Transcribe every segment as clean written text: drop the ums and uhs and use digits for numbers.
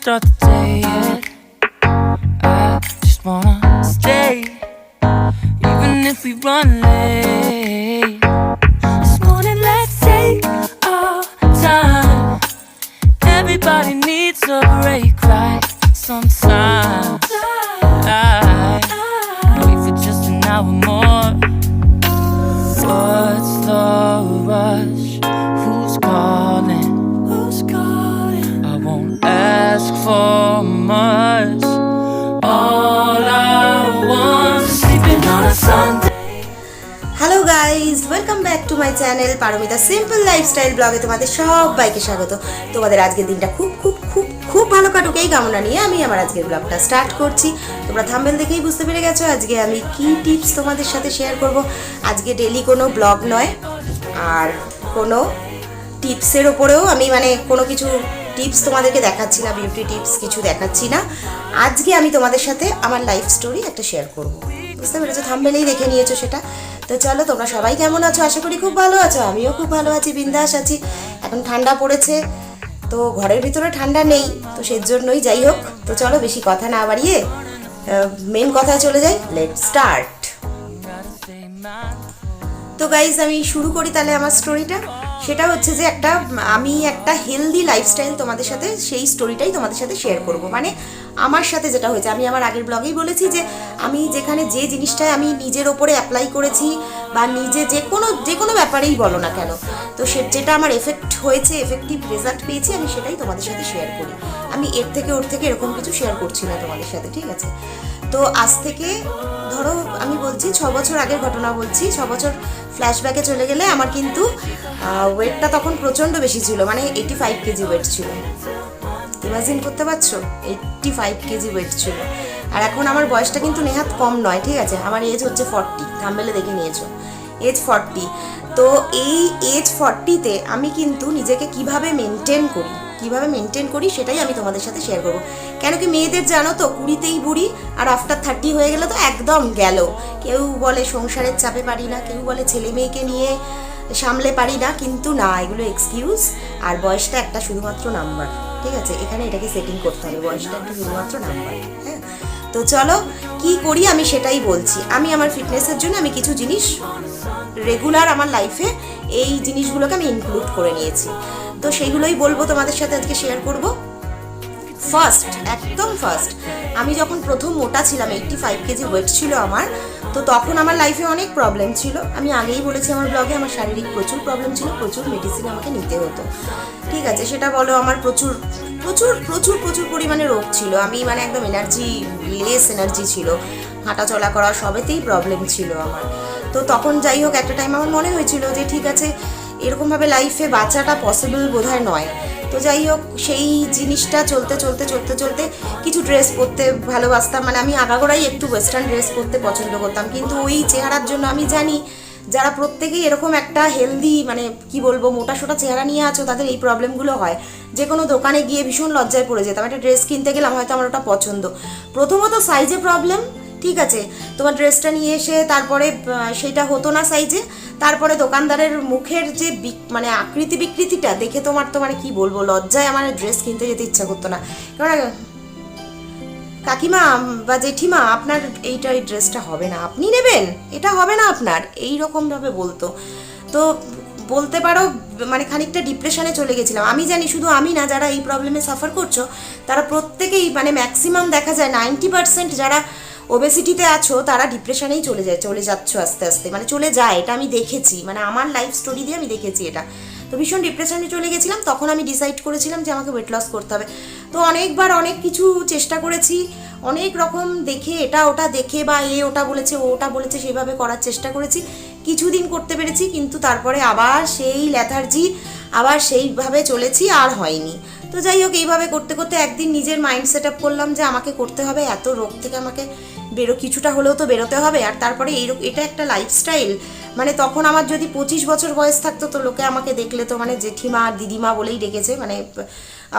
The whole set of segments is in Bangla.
start the day yet. I just wanna stay, even if we run late. This morning, let's take our time. Everybody needs a break, right? Sometimes I wait for just an hour more. What's the rush? Who's calling? I won't ask for much. All I want is sleeping on a Sunday. Hello guys, welcome back to my channel Paromita simple lifestyle ব্লগে তোমাদের সবাইকে স্বাগত। তোমাদের আজকের দিনটা খুব খুব খুব খুব ভালো কাটুক এই কামনা নিয়ে আমি আমার আজকের ব্লগটা স্টার্ট করছি। তোমরা থাম্বনেল দেখেই বুঝতে পেরে গেছো আজকে আমি কি টিপস তোমাদের সাথে শেয়ার করব। আজকে ডেলি কোনো ব্লগ নয়, আর কোনো টিপসের ওপরেও আমি কোনো কিছু টিপস তোমাদেরকে দেখাচ্ছি না, বিউটি টিপস কিছু দেখাচ্ছি না। আজকে আমি তোমাদের সাথে আমার লাইফ স্টোরি একটা শেয়ার করব। বুঝতে পেরেছো, থাম্বনেলেই দেখে নিয়েছো সেটা। তো চলো, তোমরা সবাই কেমন আছো? আশা করি খুব ভালো আছো। আমিও খুব ভালো আছি, বিন্দাস আছি। এখন ঠান্ডা পড়েছে, তো ঘরের ভিতরে ঠান্ডা নেই, তো সেই জন্যই যাই হোক। তো চলো বেশি কথা না বাড়িয়ে মেন কথায় চলে যাই। Let start. তো গাইজ আমি শুরু করি তাহলে আমার স্টোরিটা। সেটা হচ্ছে যে আমি একটা হেলদি লাইফস্টাইল তোমাদের সাথে, সেই স্টোরিটাই তোমাদের সাথে শেয়ার করব। আমার সাথে যেটা হয়েছে, আমি আমার আগের ব্লগেই বলেছি যে আমি যেখানে যে জিনিসটায় আমি নিজের ওপরে অ্যাপ্লাই করেছি বা নিজে যে কোনো ব্যাপারেই বলো না কেন, তো যেটা আমার এফেক্ট হয়েছে, এফেক্টিভ রেজাল্ট পেয়েছি, আমি সেটাই তোমাদের সাথে শেয়ার করি। আমি এর থেকে ওর থেকে এরকম কিছু শেয়ার করছি না তোমাদের সাথে, ঠিক আছে? তো আজ থেকে ধরো আমি বলছি 6 বছর আগের ঘটনা বলছি। 6 বছর ফ্ল্যাশব্যাকে চলে গেলে আমার কিন্তু ওয়েটটা তখন প্রচণ্ড বেশি ছিল, 85 কেজি ওয়েট ছিল। ইমাজিন করতে পারছো, 85 কেজি ওয়েট ছিল। আর এখন আমার বয়সটা কিন্তু নেহাত কম নয়, ঠিক আছে? আমার এজ হচ্ছে 40, থাম্বনেলে দেখে নিয়েছো, এজ 40। তো এই এজ 40-তে আমি কিন্তু নিজেকে কিভাবে মেনটেন করি সেটাই আমি তোমাদের সাথে শেয়ার করবো। কেন কি মেয়েদের জানো তো, 20-তেই বুড়ি, আর আফটার 30 হয়ে গেলে তো একদম গেল। কেউ বলে সংসারের চাপে পারি না, কেউ বলে ছেলে মেয়েকে নিয়ে সামলে পারি না, কিন্তু না, এগুলো এক্সকিউজ। আর বয়সটা একটা শুধুমাত্র নাম্বার, ঠিক আছে? এখানে এটাকে সেটিং করতে হবে, বয়সটা একটা শুধুমাত্র নাম্বার। হ্যাঁ, তো চলো কি করি আমি সেটাই বলছি। আমি আমার ফিটনেসের জন্য আমি কিছু জিনিস রেগুলার আমার লাইফে এই জিনিসগুলোকে আমি ইনক্লুড করে নিয়েছি, তো সেইগুলোই বলবো তোমাদের সাথে আজকে শেয়ার করব। একদম ফার্স্ট আমি যখন প্রথম মোটা ছিলাম, 85 কেজি ওয়েট ছিল আমার, তো তখন আমার লাইফে অনেক প্রবলেম ছিল। আমি আগেই বলেছি আমার ব্লগে, আমার শারীরিক প্রচুর প্রবলেম ছিল, প্রচুর মেডিসিন আমাকে নিতে হতো, ঠিক আছে? সেটা বলো, আমার প্রচুর প্রচুর প্রচুর প্রচুর পরিমাণে রোগ ছিল। আমি একদম এনার্জি ছিল, হাঁটা চলা করা সবেতেই প্রবলেম ছিল আমার। তো তখন যাই হোক, একটা টাইম আমার মনে হয়েছিল যে ঠিক আছে, এরকমভাবে লাইফে বাঁচাটা পসিবল বোধহয় নয়। তো যাই হোক, সেই জিনিসটা চলতে কিছু ড্রেস পরতে ভালোবাসতাম, আমি আগাগোড়াই একটু ওয়েস্টার্ন ড্রেস পরতে পছন্দ করতাম। কিন্তু ওই চেহারার জন্য আমি জানি যারা প্রত্যেকেই এরকম একটা হেলদি কি বলবো মোটাসোটা চেহারা নিয়ে আছো, তাদের এই প্রবলেমগুলো হয়। যে কোনো দোকানে গিয়ে ভীষণ লজ্জায় পড়ে যেতাম। একটা ড্রেস কিনতে গেলাম, হয়তো আমার ওটা পছন্দ, প্রথমত সাইজে প্রবলেম, ঠিক আছে? তোমার ড্রেসটা নিয়ে এসে তারপরে সেটা হতো না সাইজে, তারপরে দোকানদারের মুখের যে আকৃতি বিকৃতিটা দেখে তোমার কি বলবো, লজ্জায় আমার ড্রেস কিনতে যেতে ইচ্ছা করতো না। কারণ কাকিমা বা জেঠিমা, আপনার এই ড্রেসটা হবে না, আপনি নেবেন, এটা হবে না আপনার, এই রকমভাবে বলতো। তো বলতে পারো খানিকটা ডিপ্রেশনে চলে গেছিলাম। আমি জানি শুধু আমি না, যারা এই প্রবলেমে সাফার করছো তারা প্রত্যেকেই ম্যাক্সিমাম দেখা যায় 90% যারা ওবেসিটিতে আছো তারা ডিপ্রেশনেই চলে যাচ্ছ আস্তে আস্তে, চলে যায়। এটা আমি দেখেছি, আমার লাইফ স্টোরি দিয়ে আমি দেখেছি এটা। তো ভীষণ ডিপ্রেশনে চলে গেছিলাম। তখন আমি ডিসাইড করেছিলাম যে আমাকে ওয়েট লস করতে হবে। তো অনেকবার অনেক কিছু চেষ্টা করেছি, অনেক রকম দেখে, এটা ওটা দেখে, বা ওটা বলেছে ওটা বলেছে, সেভাবে করার চেষ্টা করেছি। কিছুদিন করতে পেরেছি, কিন্তু তারপরে আবার সেই ল্যাথার্জি, আবার সেইভাবে চলেছি, আর হয়নি। তো যাই হোক, এইভাবে করতে করতে একদিন নিজের মাইন্ড সেট আপ করলাম যে আমাকে করতে হবে, এত রোগ থেকে আমাকে কিছুটা হলেও তো বেরোতে হবে। আর তারপরে এটা একটা লাইফস্টাইল। তখন আমার যদি 25 বছর বয়স থাকতো, তো লোকে আমাকে দেখলে তো জেঠিমা আর দিদিমা বলেই ডেকেছে,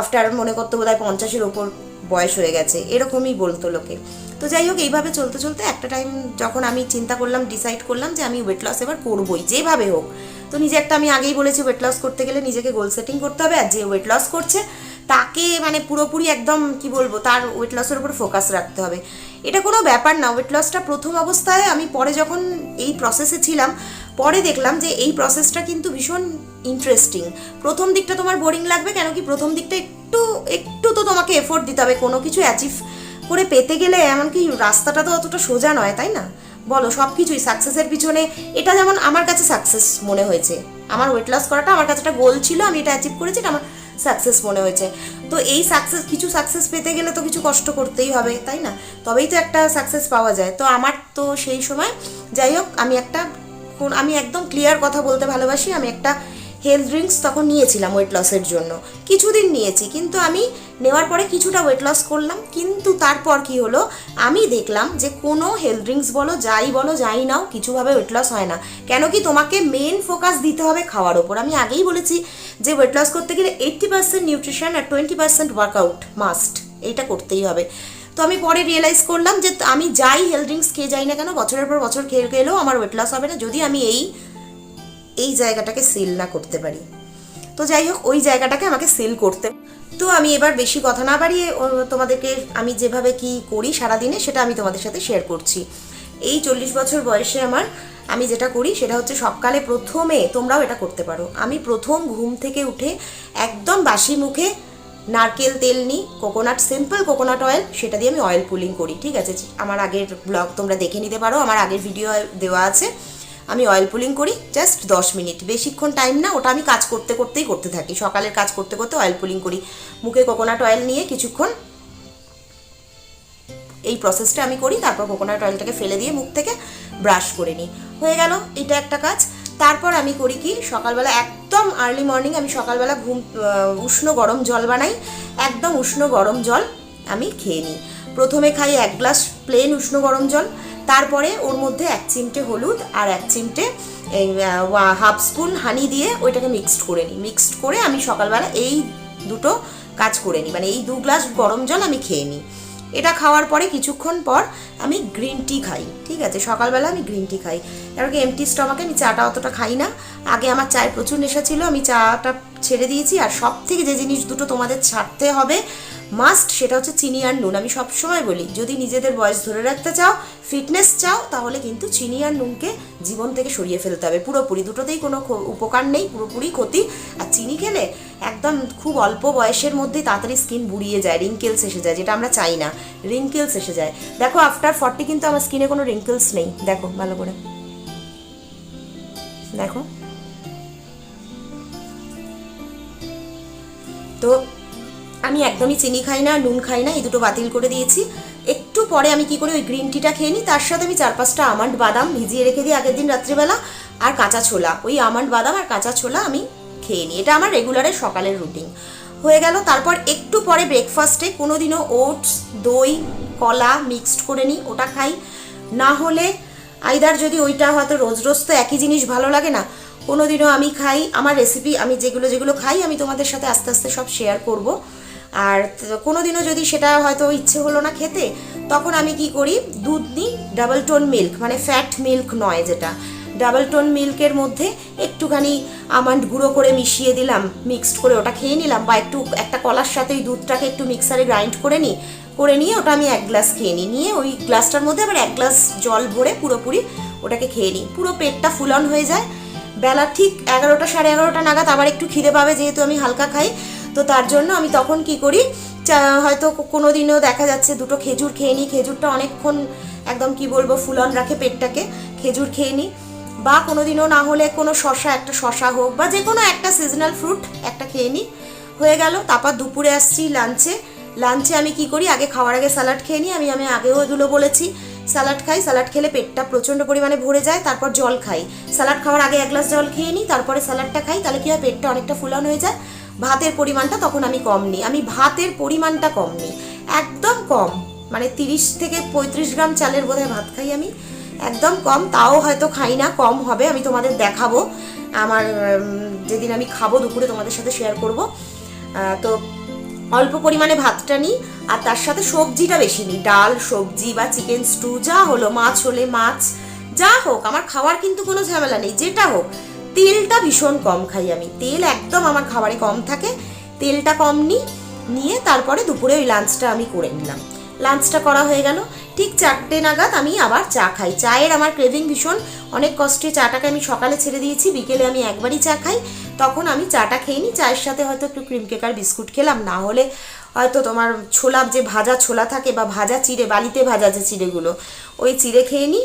আফটার মনে করতো বোধহয় 50-এর ওপর বয়স হয়ে গেছে, এরকমই বলতো লোকে। তো যাই হোক, এইভাবে চলতে একটা টাইম যখন আমি চিন্তা করলাম, ডিসাইড করলাম যে আমি ওয়েট লস এবার করবোই, যেভাবে হোক। তো আমি আগেই বলেছি, ওয়েট লস করতে গেলে নিজেকে গোল সেটিং করতে হবে, আর যে ওয়েট লস করছে তাকে মানে পুরোপুরি একদম কি বলবো তার ওয়েট লসের উপর ফোকাস রাখতে হবে, এটা কোনো ব্যাপার না। ওয়েট লসটা প্রথম অবস্থায় আমি পরে যখন এই প্রসেসে ছিলাম পরে দেখলাম যে এই প্রসেসটা কিন্তু ভীষণ ইন্টারেস্টিং। প্রথম দিকটা তোমার বোরিং লাগবে, কেন কি প্রথম দিকটা একটু একটু তো তোমাকে এফোর্ট দিতে হবে কোনো কিছু অ্যাচিভ করে পেতে গেলে। এমনকি রাস্তাটা তো অতটা সোজা নয়, তাই না বলো? সব কিছুই সাকসেসের পিছনে, এটা যেমন আমার কাছে সাকসেস মনে হয়েছে, আমার ওয়েট লস করাটা আমার কাছে একটা গোল ছিল, আমি এটা অ্যাচিভ করেছি, এটা আমার সাকসেস মনে হয়েছে। তো এই সাকসেস, কিছু সাকসেস পেতে গেলে তো কিছু কষ্ট করতেই হবে, তাই না? তবেই তো একটা সাকসেস পাওয়া যায়। তো আমার তো সেই সময় যাই হোক আমি একদম ক্লিয়ার কথা বলতে ভালোবাসি, আমি একটা হেলথ ড্রিঙ্কস তখন নিয়েছিলাম ওয়েট লসের জন্য, কিছুদিন নিয়েছি, কিন্তু আমি নেওয়ার পরে কিছুটা ওয়েট লস করলাম। কিন্তু তারপর কি হলো, আমি দেখলাম যে কোনো হেলথ ড্রিঙ্কস বলো যাই নাও, কিছুভাবে ওয়েট লস হয় না। কেন কি তোমাকে মেন ফোকাস দিতে হবে খাওয়ার ওপর। আমি আগেই বলেছি যে ওয়েট লস করতে গেলে 80% নিউট্রিশন আর 20% ওয়ার্কআউট মাস্ট, এইটা করতেই হবে। তো আমি পরে রিয়েলাইজ করলাম যে আমি যাই হেলথ ড্রিঙ্কস খেয়ে যাই না কেন, বছরের পর বছর খেয়ে গেলেও আমার ওয়েট লস হবে না যদি আমি এই জায়গাটাকে সেল না করতে পারি। তো যাই হোক, ওই জায়গাটাকে আমাকে সেল করতে। তো আমি এবার বেশি কথা না বাড়িয়ে তোমাদেরকে আমি যেভাবে কি করি সারাদিনে সেটা আমি তোমাদের সাথে শেয়ার করছি। এই 40 বছর বয়সে আমি যেটা করি সেটা হচ্ছে সকালে প্রথমে, তোমরাও এটা করতে পারো, আমি প্রথম ঘুম থেকে উঠে একদম বাসি মুখে নারকেল তেল নিই, সিম্পল কোকোনাট অয়েল, সেটা দিয়ে আমি অয়েল পুলিং করি। ঠিক আছে, আমার আগের ব্লগ তোমরা দেখে নিতে পারো, আমার আগের ভিডিও দেওয়া আছে। আমি অয়েল পুলিং করি জাস্ট 10 মিনিট, বেশিক্ষণ টাইম না, ওটা আমি কাজ করতেই করতে থাকি। সকালের কাজ করতে করতে অয়েল পুলিং করি, মুখে কোকোনাট অয়েল নিয়ে কিছুক্ষণ এই প্রসেসটা আমি করি। তারপর কোকোনাট অয়েলটাকে ফেলে দিয়ে মুখ থেকে ব্রাশ করে নিই, হয়ে গেল, এটা একটা কাজ। তারপর আমি করি কি, সকালবেলা একদম আর্লি মর্নিং আমি সকালবেলা উষ্ণ গরম জল বানাই, একদম উষ্ণ গরম জল আমি খেয়ে নিই। প্রথমে খাই 1 গ্লাস প্লেন উষ্ণ গরম জল, তারপরে ওর মধ্যে 1 চিমটে হলুদ আর 1 চিমটে হাফ স্পুন হানি দিয়ে ওইটাকে মিক্সড করে নিই। মিক্সড করে আমি সকালবেলা এই দুটো কাজ করে নিই, মানে এই 2 গ্লাস গরম জল আমি খেয়ে নিই। এটা খাওয়ার পরে কিছুক্ষণ পর আমি গ্রিন টি খাই। ঠিক আছে, সকালবেলা আমি গ্রিন টি খাই, এবার এমটি স্টমাকে আমি চাটা অতটা খাই না। আগে আমার চায়ের প্রচুর নেশা ছিল, আমি চাটা ছেড়ে দিয়েছি। আর সব থেকে যে জিনিস দুটো তোমাদের ছাড়তে হবে মাস্ট, সেটা হচ্ছে চিনি আর নুন। আমি সবসময় বলি, যদি নিজেদের বয়স ধরে রাখতে চাও, ফিটনেস চাও, তাহলে কিন্তু চিনি আর নুনকে জীবন থেকে সরিয়ে ফেলতে হবে পুরোপুরি। দুটোতেই কোনো উপকার নেই, পুরোপুরি ক্ষতি। আর চিনি খেলে একদম খুব অল্প বয়সের মধ্যেই তাড়াতাড়ি স্কিন বুড়িয়ে যায়, রিঙ্কেলস এসে যায়, যেটা আমরা চাই না, রিঙ্কেলস এসে যায়। দেখো আফটার 40 কিন্তু আমার স্কিনে কোনো রিঙ্কেলস নেই, দেখো ভালো করে দেখো। তো আমি একদমই চিনি খাই না, নুন খাই না, এই দুটো বাতিল করে দিয়েছি। একটু পরে আমি কি করি, ওই গ্রিন টিটা খেয়ে নিই, তার সাথে আমি 4-5টা আমন্ড বাদাম ভিজিয়ে রেখে দিই আগের দিন রাত্রিবেলা, আর কাঁচা ছোলা, ওই আমন্ড বাদাম আর কাঁচা ছোলা আমি খেয়ে নিই। এটা আমার রেগুলারের সকালের রুটিন হয়ে গেল। তারপর একটু পরে ব্রেকফাস্টে কোনোদিনও ওটস, দই, কলা মিক্সড করে নিই, ওটা খাই। না হলে আইদার, যদি ওইটা হয়তো রোজ রোজ তো একই জিনিস ভালো লাগে না, কোনোদিনও আমি খাই আমার রেসিপি, আমি যেগুলো খাই আমি তোমাদের সাথে আস্তে আস্তে সব শেয়ার করব। আর কোনোদিনও যদি সেটা হয়তো ইচ্ছে হলো না খেতে, তখন আমি কি করি, দুধ নিই, ডাবল টোন মিল্ক, মানে ফ্যাট মিল্ক নয়, যেটা ডাবল টোন মিল্কের মধ্যে একটুখানি আমন্ড গুঁড়ো করে মিশিয়ে দিলাম, মিক্সড করে ওটা খেয়ে নিলাম। বা একটা কলার সাথে ওই দুধটাকে একটু মিক্সারে গ্রাইন্ড করে নিয়ে ওটা আমি 1 গ্লাস খেয়ে নিয়ে ওই গ্লাসটার মধ্যে আবার 1 গ্লাস জল ভরে পুরোপুরি ওটাকে খেয়ে নিই। পুরো পেটটা ফুল অন হয়ে যায়। বেলা ঠিক 11টা 11:30 নাগাদ আবার একটু খিদে পাবে, যেহেতু আমি হালকা খাই, তো তার জন্য আমি তখন কি করি, হয়তো কোনো দিনও দেখা যাচ্ছে 2টো খেজুর খেয়ে নিই। খেজুরটা অনেকক্ষণ একদম কি বলবো ফুল অন রাখে পেটটাকে, খেজুর খেয়ে নিই। বা কোনো দিনও না হলে কোনো একটা শশা হোক বা যে কোনো একটা সিজনাল ফ্রুট একটা খেয়ে নিই, হয়ে গেল। তারপর দুপুরে আসছি লাঞ্চে আমি কি করি, আগে খাওয়ার আগে স্যালাড খেয়ে নিই। আমি আগেও এগুলো বলেছি, স্যালাড খাই, স্যালাড খেলে পেটটা প্রচণ্ড পরিমাণে ভরে যায়। তারপর জল খাই, স্যালাড খাওয়ার আগে 1 গ্লাস জল খেয়ে নিই, তারপরে স্যালাডটা খাই, তাহলে কি হয়, পেটটা অনেকটা ফুল অন হয়ে যায়। ভাতের পরিমাণটা তখন আমি কম নিই, ভাতের পরিমাণটা কম নিই, একদম কম, মানে 30 থেকে 35 গ্রাম চালের বোধহয় ভাত খাই আমি, একদম কম। তাও হয়তো খাই না, কম হবে, আমি তোমাদের দেখাবো আমার যেদিন আমি খাবো দুপুরে তোমাদের সাথে শেয়ার করব। তো অল্প পরিমাণে ভাতটা নিই, আর তার সাথে সবজিটা বেশি নিই, ডাল, সবজি বা চিকেন স্টু যা হলো, মাছ হলে মাছ, যা হোক, আমার খাওয়ার কিন্তু কোনো ঝামেলা নেই, যেটা হোক। তেলটা ভীষণ কম খাই আমি, তেল একদম আমার খাবারে কম থাকে, তেলটা কম নিই। নিয়ে তারপরে দুপুরে ওই লাঞ্চটা আমি করে নিলাম। লাঞ্চটা করা হয়ে গেল, ঠিক 4টে নাগাদ আমি আবার চা খাই। চায়ের আমার ক্রেভিং ভীষণ, অনেক কষ্টে চাটাকে আমি সকালে ছেড়ে দিয়েছি, বিকেলে আমি একবারই চা খাই, তখন আমি চাটা খেয়ে নিই। চায়ের সাথে হয়তো একটু ক্রিম কেক আর বিস্কুট খেলাম, না হলে হয়তো তোমার ছোলা, যে ভাজা ছোলা থাকে বা ভাজা চিড়ে, বালিতে ভাজা যে চিড়েগুলো, ওই চিড়ে খেয়ে নিই।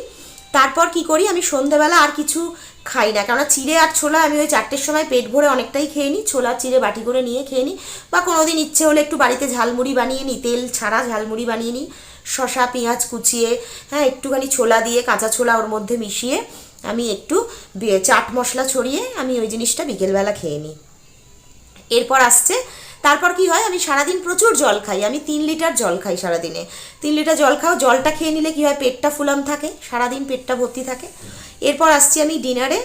তারপর কি করি, আমি সন্ধেবেলা আর কিছু খাই না, কেননা চিড়ে আর ছোলা আমি ওই 4টের সময় পেট ভরে অনেকটাই খেয়ে নিই, ছোলা চিড়ে বাটি করে নিয়ে খেয়ে নিই, বা কোনো দিন ইচ্ছে হলে একটু বাড়িতে ঝালমুড়ি বানিয়ে নিই, তেল ছাড়া ঝালমুড়ি বানিয়ে নিই, শসা পেঁয়াজ কুচিয়ে, হ্যাঁ একটুখানি ছোলা দিয়ে, কাঁচা ছোলা ওর মধ্যে মিশিয়ে আমি একটু চাট মশলা ছড়িয়ে আমি ওই জিনিসটা বিকেলবেলা খেয়ে নিই। এরপর আসছে, তারপর কি হয়, আমি সারাদিন প্রচুর জল খাই, আমি 3 লিটার জল খাই সারাদিনে। 3 লিটার জল খাও, জলটা খেয়ে নিলে কি হয়, পেটটা ফুলাম থাকে, সারাদিন পেটটা ভর্তি থাকে। এরপর আসছি আমি ডিনারে।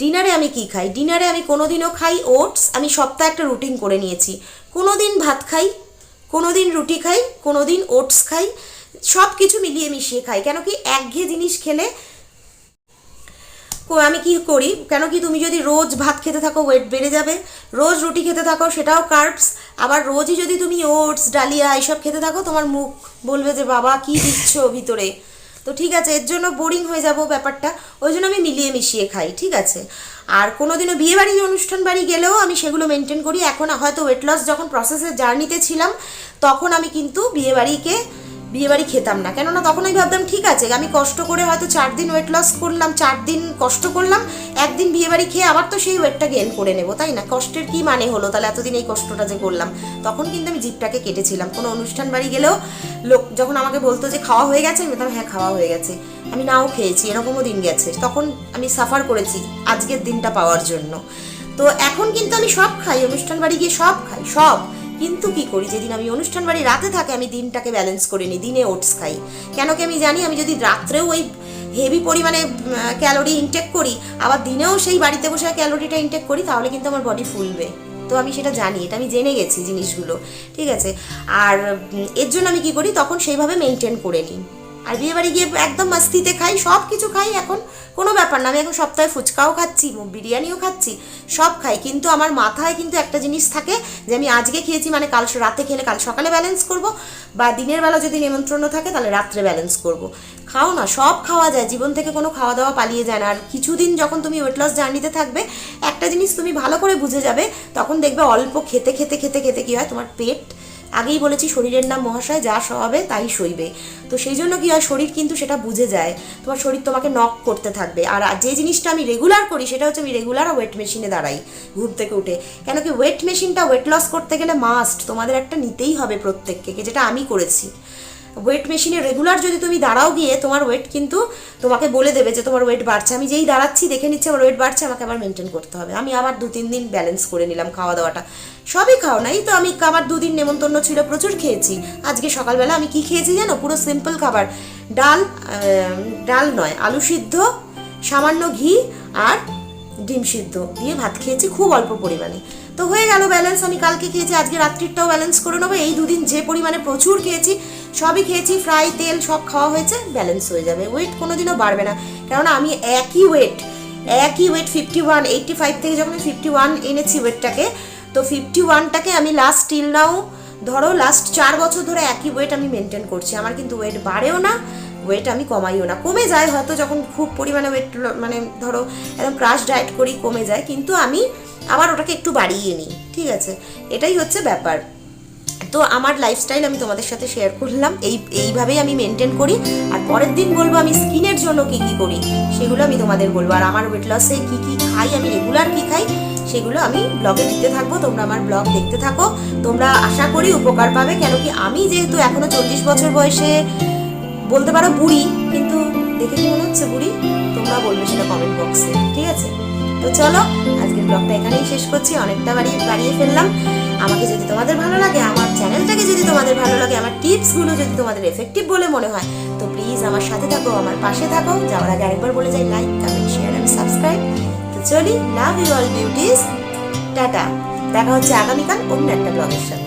ডিনারে আমি কি খাই, ডিনারে আমি কোনো দিনও খাই ওটস। আমি সপ্তাহে একটা রুটিন করে নিয়েছি, কোনো দিন ভাত খাই, কোনো দিন রুটি খাই, কোনো দিন ওটস খাই, সব কিছু মিলিয়ে মিশিয়ে খাই। কেন কি, একঘেয়ে জিনিস খেলে আমি কি করি, কেন কি তুমি যদি রোজ ভাত খেতে থাকো ওয়েট বেড়ে যাবে, রোজ রুটি খেতে থাকো সেটাও কার্বস, আবার রোজই যদি তুমি ওটস ডালিয়া এইসব খেতে থাকো তোমার মুখ বলবে যে বাবা কি দিচ্ছ ভিতরে। তো ঠিক আছে, এর জন্য বোরিং হয়ে যাব ব্যাপারটা, ওই জন্য আমি মিলিয়ে মিশিয়ে খাই, ঠিক আছে। আর কোনোদিনও বিয়েবাড়ি অনুষ্ঠান বাড়ি গেলেও আমি সেগুলো মেনটেন করি। এখন হয়তো ওয়েট লস যখন প্রসেসের জার্নিতে ছিলাম তখন আমি কিন্তু বিয়েবাড়ি খেতাম না, কেননা তখন আমি ভাবতাম ঠিক আছে আমি কষ্ট করে হয়তো 4 দিন ওয়েট লস করলাম, 4 দিন কষ্ট করলাম, একদিন বিয়েবাড়ি খেয়ে আবার তো সেই ওয়েটটা গেইন করে নেবো, তাই না, কষ্টের কি মানে হলো তাহলে, এতদিন এই কষ্টটা যে করলাম। তখন কিন্তু আমি জিভটাকে কেটেছিলাম। কোনো অনুষ্ঠান বাড়ি গেলেও লোক যখন আমাকে বলতো যে খাওয়া হয়ে গেছে, আমি বলতাম হ্যাঁ খাওয়া হয়ে গেছে, আমি নাও খেয়েছি, এরকমও দিন গেছে, তখন আমি সাফার করেছি আজকের দিনটা পাওয়ার জন্য। তো এখন কিন্তু আমি সব খাই, অনুষ্ঠান বাড়ি গিয়ে সব খাই, সব। কিন্তু কি করি, যেদিন আমি অনুষ্ঠান বাড়ি রাতে থাকে আমি দিনটাকে ব্যালেন্স করে নিই, দিনে ওটস খাই। কেন কি, আমি জানি আমি যদি রাত্রেও ওই হেভি পরিমাণে ক্যালোরি ইনটেক করি, আবার দিনেও সেই বাড়িতে বসে ক্যালোরিটা ইনটেক করি, তাহলে কিন্তু আমার বডি ফুলবে। তো আমি সেটা জানি, এটা আমি জেনে গেছি জিনিসগুলো, ঠিক আছে। আর এর জন্য আমি কি করি, তখন সেইভাবে মেনটেন করে নিই। আর বিয়েবাড়ি গিয়ে একদম মাস্তিতে খাই, সব কিছু খাই, এখন কোনো ব্যাপার না। আমি এখন সপ্তাহে ফুচকাও খাচ্ছি, বিরিয়ানিও খাচ্ছি, সব খাই, কিন্তু আমার মাথায় কিন্তু একটা জিনিস থাকে যে আমি আজকে খেয়েছি মানে কাল রাতে খেলে কাল সকালে ব্যালেন্স করব, বা দিনের বেলা যদি নিমন্ত্রণ থাকে তাহলে রাত্রে ব্যালেন্স করব। খাও না, সব খাওয়া যায়, জীবন থেকে কোনো খাওয়া দাওয়া পালিয়ে যায় না। আর কিছুদিন যখন তুমি ওয়েট লস জার্নিতে থাকবে, একটা জিনিস তুমি ভালো করে বুঝে যাবে, তখন দেখবে অল্প খেতে খেতে খেতে খেতে কী হয়, তোমার পেট, আগেই বলেছি শরীরের নাম মহাশয়, যা সহাবে তাই সইবে। তো সেই জন্য কি হয়, শরীর কিন্তু সেটা বুঝে যায়, তোমার শরীর তোমাকে নক করতে থাকবে। আর যে জিনিসটা আমি রেগুলার করি সেটা হচ্ছে আমি রেগুলার ওয়েট মেশিনে দাঁড়াই ঘুম থেকে উঠে। কেন কি, ওয়েট মেশিনটা ওয়েট লস করতে গেলে মাস্ট তোমাদের একটা নিতেই হবে প্রত্যেককে, যেটা আমি করেছি। ওয়েট মেশিনে রেগুলার যদি তুমি দাঁড়াও গিয়ে, তোমার ওয়েট কিন্তু তোমাকে বলে দেবে যে তোমার ওয়েট বাড়ছে। আমি যেই দাঁড়াচ্ছি দেখে নিচ্ছি আমার ওয়েট বাড়ছে, আমাকে আবার মেনটেন করতে হবে। আমি আবার 2-3 দিন ব্যালেন্স করে নিলাম খাওয়া দাওয়াটা, সবই খাও নাই তো। আমি আবার 2 দিন নেমন্তন্ন ছিল, প্রচুর খেয়েছি। আজকে সকালবেলা আমি কি খেয়েছি জানো, পুরো সিম্পল খাবার, ডাল নয়, আলু সিদ্ধ, সামান্য ঘি আর ডিম সিদ্ধ দিয়ে ভাত খেয়েছি, খুব অল্প পরিমাণে। তো হয়ে গেল ব্যালেন্স। আমি কালকে খেয়েছি, আজকে রাত্রিটাও ব্যালেন্স করে নেবো। এই 2 দিন যে পরিমাণে প্রচুর খেয়েছি, সবই খেয়েছি, ফ্রাই তেল সব খাওয়া হয়েছে, ব্যালেন্স হয়ে যাবে। ওয়েট কোনোদিনও বাড়বে না, কেননা আমি একই ওয়েট 51, 85 থেকে যখন 51 এনেছি ওয়েটটাকে, তো 51টাকে আমি লাস্ট টিল নাও ধরো লাস্ট 4 বছর ধরে একই ওয়েট আমি মেনটেন করছি। আমার কিন্তু ওয়েট বাড়েও না, ওয়েট আমি কমাইও না, কমে যায় হয়তো যখন খুব পরিমাণে ওয়েট, মানে ধরো একদম ক্রাশ ডায়েট করি কমে যায়, কিন্তু আমি আবার ওটাকে একটু বাড়িয়ে নিই, ঠিক আছে। এটাই হচ্ছে ব্যাপার। তো আমার লাইফস্টাইল আমি তোমাদের সাথে শেয়ার করলাম, এইভাবেই আমি মেনটেন করি। আর পরের দিন বলবো আমি স্কিনের জন্য কি কি করি, সেগুলো আমি তোমাদের বলবো। আর আমার ওয়েট লসে কি কি খাই, আমি রেগুলার কি খাই, সেগুলো আমি ব্লগে দিতে থাকবো। তোমরা আমার ব্লগ দেখতে থাকো, তোমরা আশা করি উপকার পাবে। কেন কি, আমি যেহেতু এখনো 40 বছর বয়সে বলতে পারো বুড়ি, কিন্তু দেখে কি মনে হচ্ছে বুড়ি, তোমরা বলবে সেটা কমেন্ট বক্সে, ঠিক আছে। তো চলো আজকের ব্লগটা এখানেই শেষ করছি, অনেকটা বাড়িয়ে ফেললাম। আমাকে যদি তোমাদের ভালো লাগে, আমার চ্যানেলটাকে যদি তোমাদের ভালো লাগে, আমার টিপসগুলো যদি তোমাদের এফেক্টিভ বলে মনে হয়, তো প্লিজ আমার সাথে থাকো, আমার পাশে থাকো। যাওয়ার আগে আরেকবার বলে যাই, like, comment, share and subscribe. তো চলি, love you all beauties, tata. দেখা হচ্ছে আগামীকাল অন্য একটা ব্লগের সাথে।